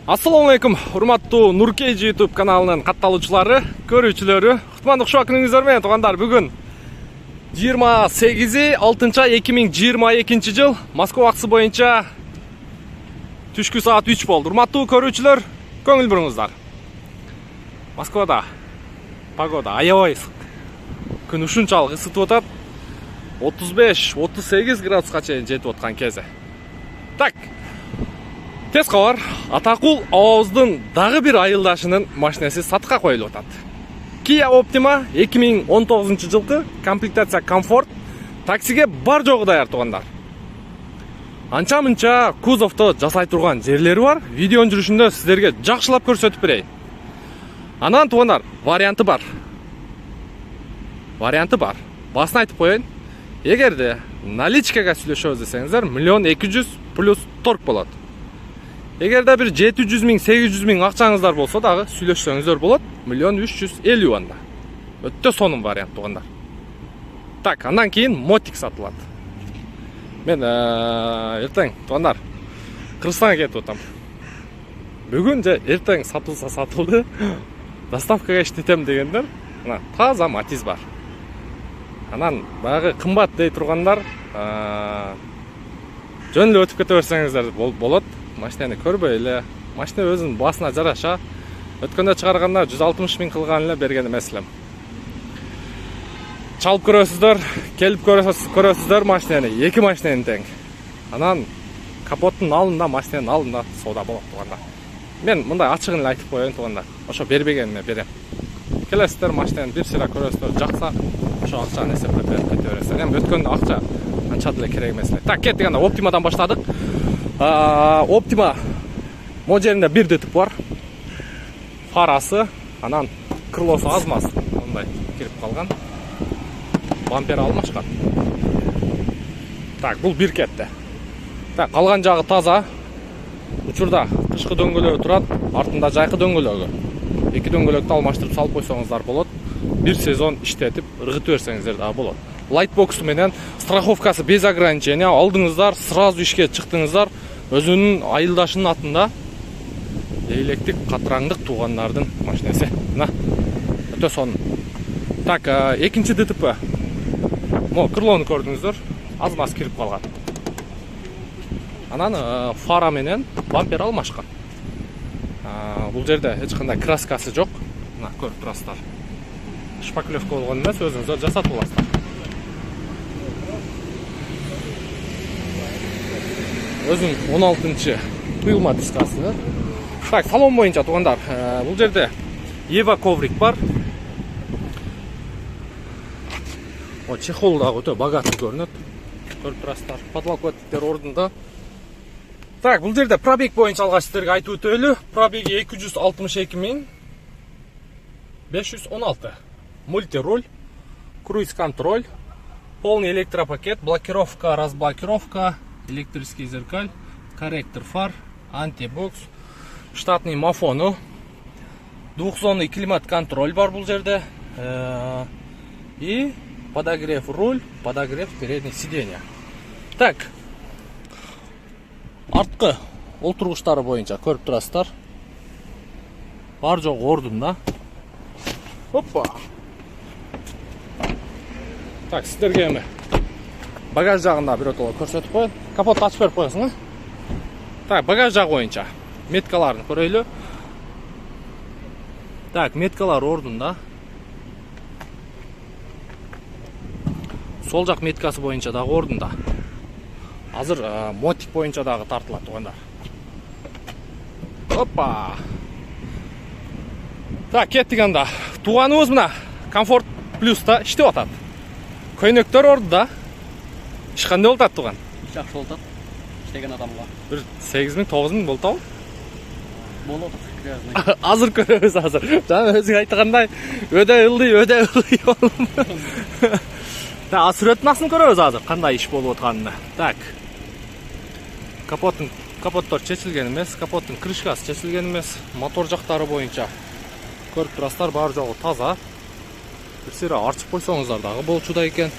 Assalamu алейкум, урматтуу Нуркейджи YouTube каналынын катталуучулары, көрүүчүлөрү. Кутмандык ушул күнүңүздөр менен туугандар. Бүгүн 28-2022 жыл Москва убактысы боюнча түшкү саат 3 болду. Урматтуу көрүүчүлөр, көңүл буруңуздар. Москвада погода аябай ысык. Күн ушунчалык ысытып атат. 35-38 градуска чейин жетип аткан кези. Так. Тез кабар, Атакул Аваздын дагы бир айылдашынын машинеси сатыкка коюлуп атат. Kia Optima 2019 жылкы комплектация комфорт таксиге бар жогу даяр туугандар. Анча-мынча кузовто жасай турган жерлери бар. Видеонун жүрүшүндө сиздерге жакшылап көрсөтүп берейин. Анан туугандар, варианты бар. Басын айтып коеюн. Эгерде наличкага сүйлөшөбүз десеңиздер, 1.200.000 плюс торг болот. Эгерде бир 700.000-800.000 акчаңыздар болсо дагы сүйлөшсөңүздөр болот. 1.350.000 анда. Өтө сонун вариант туугандар. Так, андан кийин мотик сатылат. Мен эртең туугандар Кыргызстанга кетип атам. Бүгүн же эртең сатылса сатылды. Доставкага иштетем дегендер, мына таза Матиз бар. Анан баягы кымбат дей тургандар жөн эле өтүп кете берсеңиздер болот. Машинаны көрбөй эле, машина өзүнүн басына жараша өткөндө чыгарганда 160.000 кылган эле берген эмеслем. Чалып көрөсүздөр, келип көрөсүздөр машинаны, эки машинанын тең. Анан капоттун алдында, машинанын алдында соода болот туугандар. Мен мындай ачыгын эле айтып коеюн туугандар. Ошо бербегениме берем. Келесиздер машинаны бир сыйра көрөсүздөр, жакса ошо акчаны эсептеп берип кете бересиздер. Эми өткөндө акча анча деле керек эмес эле. Так, кеттик анда Оптимадан баштадык. Optima моделинде бир ДТП бар. Фарасы, анан крылосу аз-маз мындай кирип калган. Бампер алмашкан. Так, бул бир кетти. Так, калган жагы таза. Учурда тышкы дөңгөлөгү турат, артында жайкы дөңгөлөгү. Эки дөңгөлөктү алмаштырып салып койсоңуздар болот. Бир сезон иштетип, ыргытып берсеңиздер дагы болот. Лайтбоксу менен страховкасы без ограничения, алдыңыздар, сразу ишке чыктыңыздар. Өзүнүн айылдашынын атында эйлектик катыраңдык туугандардын машинеси. Мына өтө сонун. Так, экинчи ДТП. Мо крылону көрдүңүздөр, аз-маз кирип калган. Анан фара менен бампер алмашкан. Бул жерде эч кандай краскасы жок. Мына көрүп турасыздар. Шпаклевка болгон эмес, өзүңүздөр жасатып аласыздар. Өзүн 16-чы куюлма дискасы. Так, салон боюнча туугандар, бул жерде Ева коврик бар. О, чехол дагы өтө богатый көрүнөт. Көрүп турасыздар. Подлокотниктер ордунда. Так, бул жерде пробег боюнча алгач сиздерге айтып өтөлү. Пробеги 262.516. Мультируль, круиз-контроль, полный электропакет, блокировка, разблокировка, электрический зеркаль, корректор фар, антибокс, штатный мафону, двухзонный климат-контроль бар бул жерде, и подогрев руль, подогрев передних сиденья. Так, арткы олтургучтары боюнча көрүп турасыздар. Бар жогу ордунда. Опа. Так, сиздерге эми багаж жагында биротоло көрсөтүп коеюн. Капотту ачып берип коесуң, Так, багаж жагы боюнча меткаларын көрөйлү. Так, меткалар ордунда. Сол жак меткасы боюнча дагы ордунда. Азыр мотик боюнча дагы тартылат туугандар. Опа. Так, кеттик анда. Тууганыбыз мына комфорт плюста иштеп атат. Көйнөктөр ордунда. Иш кандай болуп атат тууган? Жакшы болуп атат. Иштеген адамга. Бир 8.000-9.000 болуп атабы? Болот. Азыр көрөбүз азыр. Жана өзүң айткандай өдө ылдый болдум. Та сүрөттүн астын көрөбүз азыр кандай иш болуп атканын. Так. Капоттор чечилген эмес, капоттун крышкасы чечилген эмес. Мотор жактары боюнча көрүп турасыздар, бар жогу таза. Бир сыйра арчып койсоңуздар дагы болчуда экен.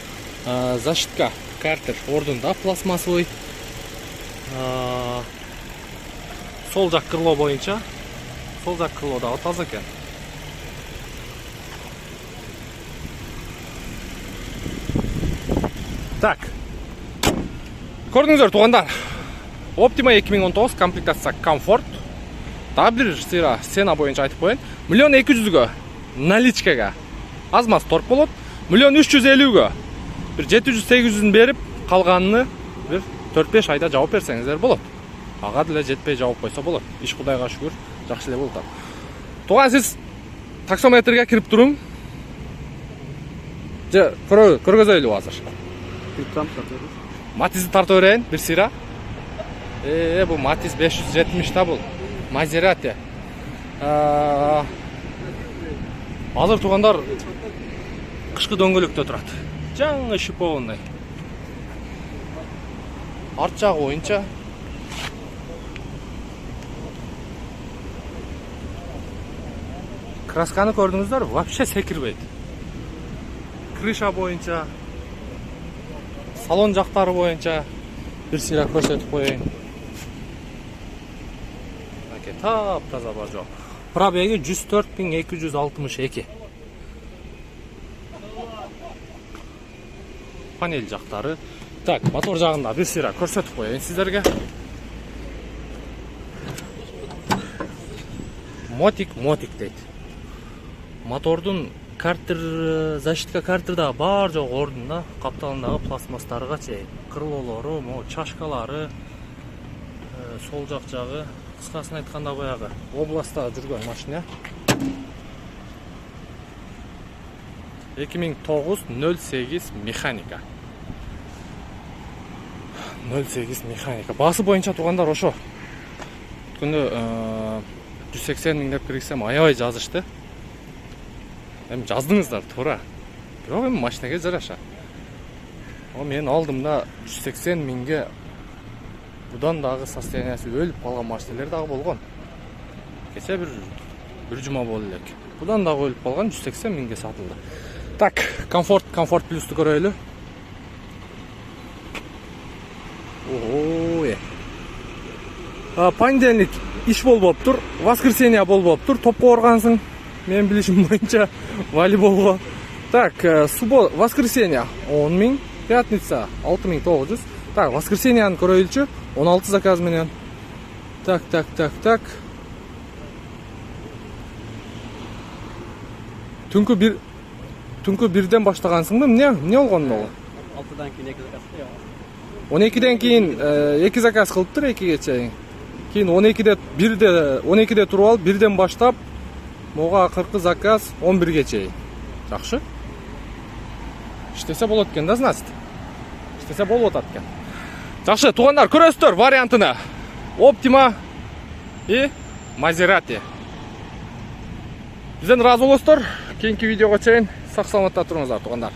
Защитка картер ордунда пластмассовый. сол жақ крыло боюнча. Сол жақ крылодагы таза экен. Так. Көрдүңүздөр туугандар. Optima 2019 комплектация комфорт. Дагы бир сцена боюнча айтып коеюн. 1.200.000 наличкага аз маз торг болот. 1.350.000 бир 700-800 берип, калганын бир 4-5 айда жаап берсеңиздер болот. Ага деле жетпей жаап койсо болот. Иш Кудайга шүгүр, жакшы эле болот. Туган сиз таксометрге кирип туруң. Же көргөзөйлү азыр. Матизди тартып берейин бир сыйра. Бу Матиз 570 та бул. Мазерати. Азыр туугандар кышкы дөңгөлөктө турат. Жаңы шиповный. Арт жагы боюнча красканы көрдүңүздөр, вообще секирбейт. Крыша боюнча, салон жактары боюнча бир сыйра көрсөтүп коеюн. Тап-таза бар жок. Пробеги 104.262. Панель жактары. Так, мотор жагында бир сыйра көрсөтүп коеюн сиздерге. Мотик дейт. Мотордун картер, защитка картерда бар жок ордунда, капталындагы пластмастарга чейин, крылолору, чашкалары, сол жак жагы, кыскасын айтканда баягы областта жүргөн машина. 2009-08 механика. 08 механика. Басы боюнча туугандар ошо. Өткөндө 180 миң деп киргизсем аябай жазышты. Эми жаздыңыздар туура. Бирок эми машинеге жараша. Мен алдымда 180 миңге будан дагы состояниясы өлүп калган машиналер дагы болгон. Кече бир жума болду элек. Будан дагы өлүп калган 180 миңге сатылды. Так, комфорт плюсту көрөйлү. Ой. Понедельник иш болбоптур, воскресенье болбоптур, топко баргансың. Мен билишим боюнча волейболго. Так, воскресенье 10 миң, пятница 6900. Так, воскресеньяны көрөйлүчү 16 заказ менен. Так. Түнкү бирден баштагансыңбы? Эмне болгон могу? 6-дан кийин 2 заказ. 12ден кийин 2 заказ кылыптыр 2ге чейин. Кийин 12де туруп алып, 1ден баштап мога акыркы заказ 11ге чейин. Жакшы? Иштесе болот экен да, значит. Иштесе болуп атат экен. Жакшы, туугандар, көрөсүздөр вариантыны. Optima и Maserati. Бизден ыраазы болосуздар. Кийинки видеого чейин сак саламатта туруңуздар, туугандар.